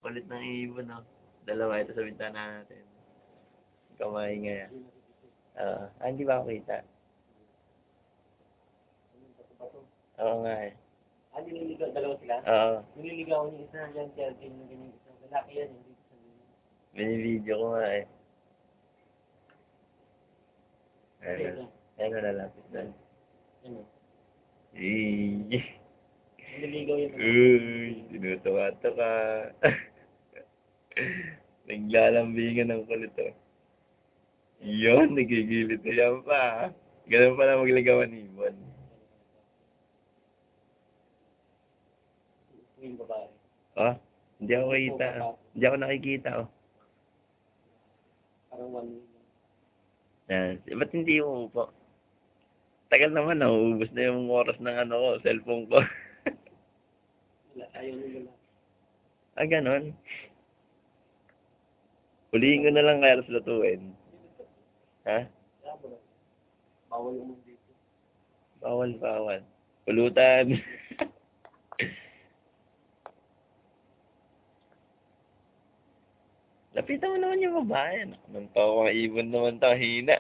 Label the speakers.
Speaker 1: Kulit ng ibon, no? Dalawa ito sa bintana natin. Kamay nga yan. Hindi ba ako kita? Oo nga eh.
Speaker 2: Nililigaw, dalawa sila?
Speaker 1: Oo.
Speaker 2: Nililigaw niya isa, yan, Kelvin, yung ganyan isa. Lalaki yan, hindi ko sabihin.
Speaker 1: Binibideo ko nga eh. Ayun na lalapit doon.
Speaker 2: Ano?
Speaker 1: Eee.
Speaker 2: Nililigaw yun.
Speaker 1: Uy, tinutuwa-tuwa. Naglalambingan ng kulit, oh. Yun, nagigilid na yan pa. Ganun pala magligawan ni Ibon.
Speaker 2: Yung babae.
Speaker 1: Oh, hindi ako kita. Hindi ako nakikita, oh.
Speaker 2: Parang one week.
Speaker 1: Ba't hindi umuupo? Tagal naman, nauubos na yung oras ng ano ko, cellphone ko.
Speaker 2: Ayaw nila.
Speaker 1: Ganon. Huliin ko na lang kaya sa lutuin. Ha?
Speaker 2: Bawal naman dito.
Speaker 1: Bawal. Pulutan. Lapitan mo naman yung babae. Nang tawa ibon naman tahina.